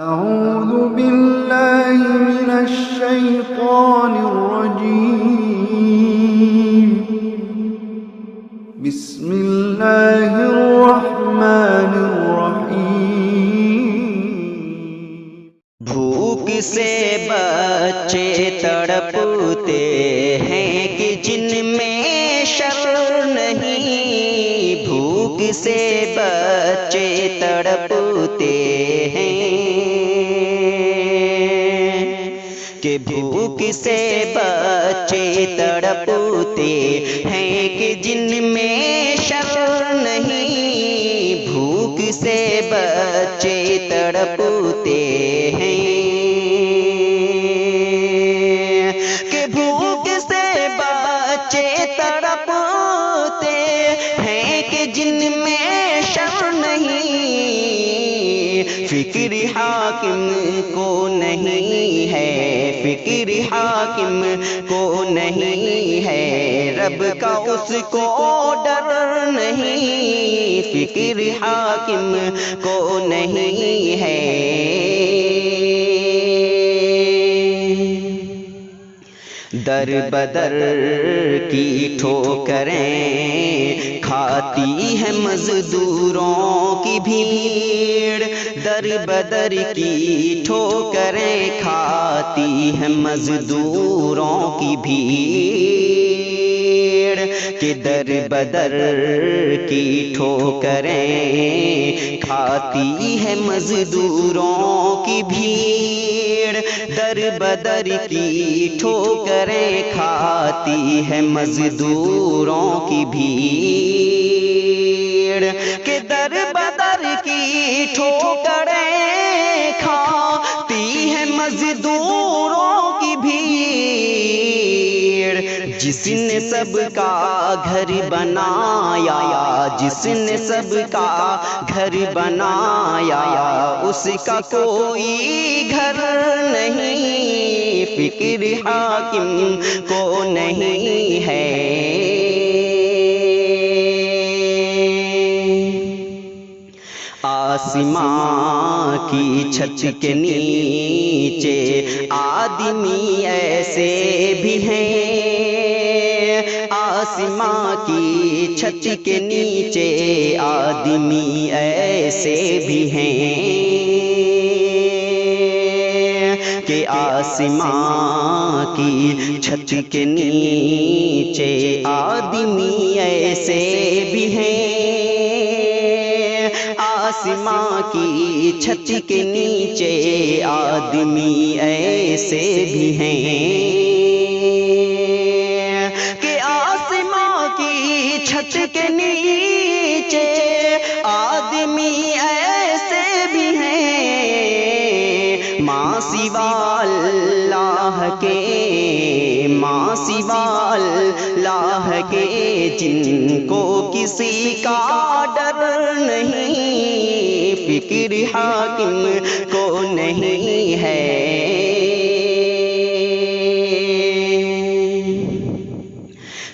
أعوذ بالله من الشيطان الرجيم. بسم الله الرحمن الرحيم. بھوک سے بچے تڑپتے ہیں کہ جن میں شر نہیں. بھوک سے بچے تڑپتے ہیں کہ بھوک سے بچے تڑپتے ہیں کہ جن میں شر نہیں. بھوک سے بچے تڑپتے ہیں کہ بھوک سے بچے تڑپتے ہیں کہ جن میں شر نہیں. فکر حاکم کو نہیں ہے، فکر حاکم کو نہیں ہے، رب کا اس کو ڈر نہیں. فکر حاکم کو نہیں ہے. در بدر کی ٹھوکریں کھاتی ہے مزدوروں کی بھیڑ. در بدر کی ٹھوکریں کھاتی ہے مزدوروں کی بھیڑ. کہ در بدر کی ٹھوکریں کھاتی ہے مزدوروں کی بھیڑ. در بدر کی ٹھوکریں کھاتی ہے مزدوروں کی بھیڑ. کہ در بدر کی ٹھوکریں کھاتی ہے مزدوروں کی بھیڑ. جس نے سب کا گھر بنایا، جس نے سب کا گھر بنایا، اس کا کوئی گھر نہیں. فکر حاکم کو نہیں ہے. آسمان کی چھت کے نیچے آدمی ایسے بھی ہیں. آسمان کی چھت کے نیچے آدمی ایسے بھی ہیں کہ آسمان کی چھت کے نیچے آدمی ایسے بھی ہیں. آسمان کی چھت کے نیچے آدمی ایسے بھی ہیں کہ آسمان کی چھت کے نیچے آدمی ایسے بھی ہیں. ماں سوا اللہ کے، ماں سوا اللہ کے جن کو کسی کا ڈر نہیں. فکر حاکم کو نہیں ہے.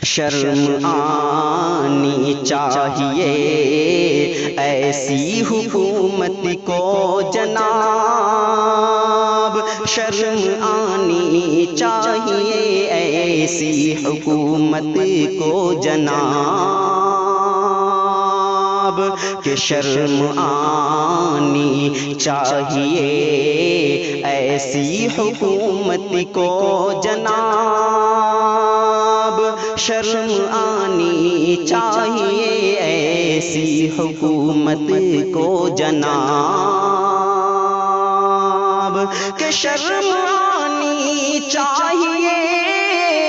شرم آنی چاہیے ایسی حکومت کو جناب. شرم آنی چاہیے ایسی حکومت کو جناب. کہ شرم آنی چاہیے ایسی حکومت کو جناب. شرم آنی چاہیے ایسی حکومت کو جناب. کہ شرم آنی چاہیے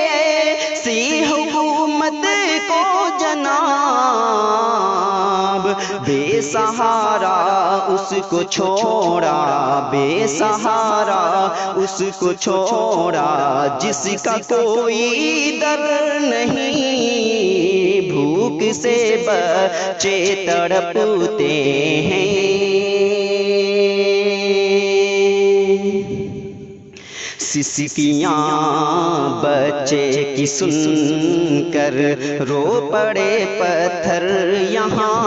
ایسی حکومت کو جناب. بے سہارا اس کو چھوڑا، بے سہارا اس کو چھوڑا، جس کا کوئی در نہیں. بھوک سے بچے تڑپتے ہیں. سسکیاں بچے کی سن کر رو پڑے پتھر یہاں.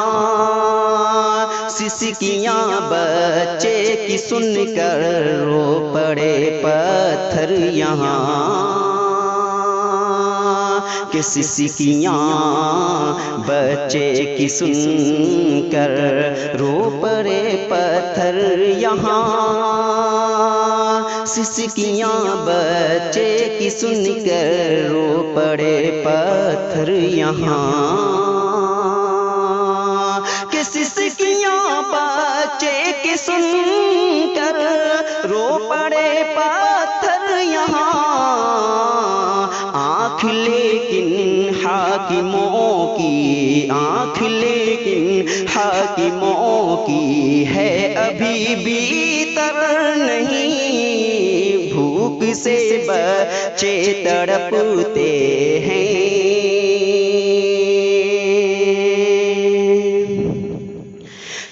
سسکیاں بچے کی سن کر رو پڑے پتھر یہاں، کہ سسکیاں بچے کی سن کر رو پڑے پتھر یہاں، سسکیاں بچے کی سن کر رو پڑے پتھر یہاں، کہ سسکیاں بچے کی سن کر رو پڑے پتھر یہاں، آنکھ لیکن حاکموں کی، آنکھ لیکن حاکموں کی ہے ابھی بھی تر نہیں، بھوک سے بچے تڑپتے ہیں،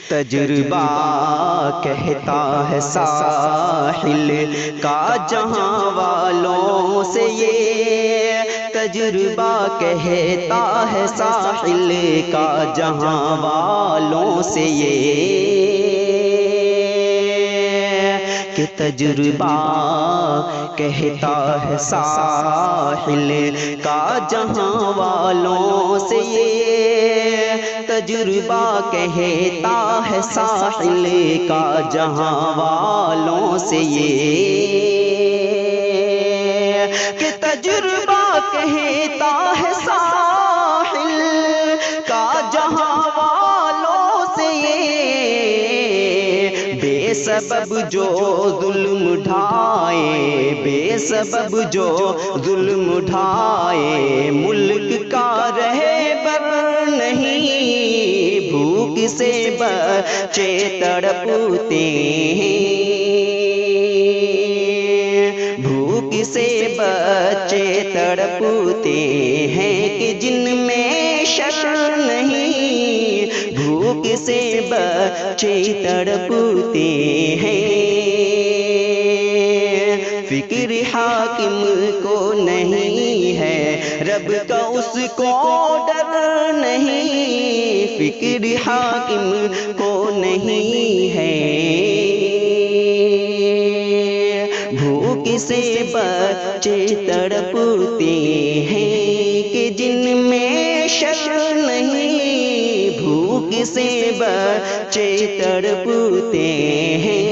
تجربہ کہتا ہے ساحل کا جہاں والوں سے یہ، تجربہ کہتا ہے ساحل کا جہاں والوں سے یہ، کہ تجربہ کہتا ہے ساحل کا جہاں والوں سے یہ، تجربہ کہتا ہے ساحل کا جہاں والوں سے یہ، کہ تجربہ کہتا ہے ساحل کا جہاں والوں سے یہ، بے سبب جو ظلم ڈھائے، بے سبب جو ظلم ڈھائے، ملک کا رہبر نہیں، بھوک سے بچے تڑپتے ہیں، بھوک سے بچے تڑپتے ہیں، کہ جن میں شرر نہیں، بھوک سے بچے تڑپتے ہیں، فکر حاکم کو نہیں ہے، رب کا اس کو ڈر نہیں، فکر حاکم کو نہیں ہے، بھوک سے بچے تڑپتے ہیں، کہ جن میں شرر نہیں، بھوک سے بچے تڑپتے ہیں،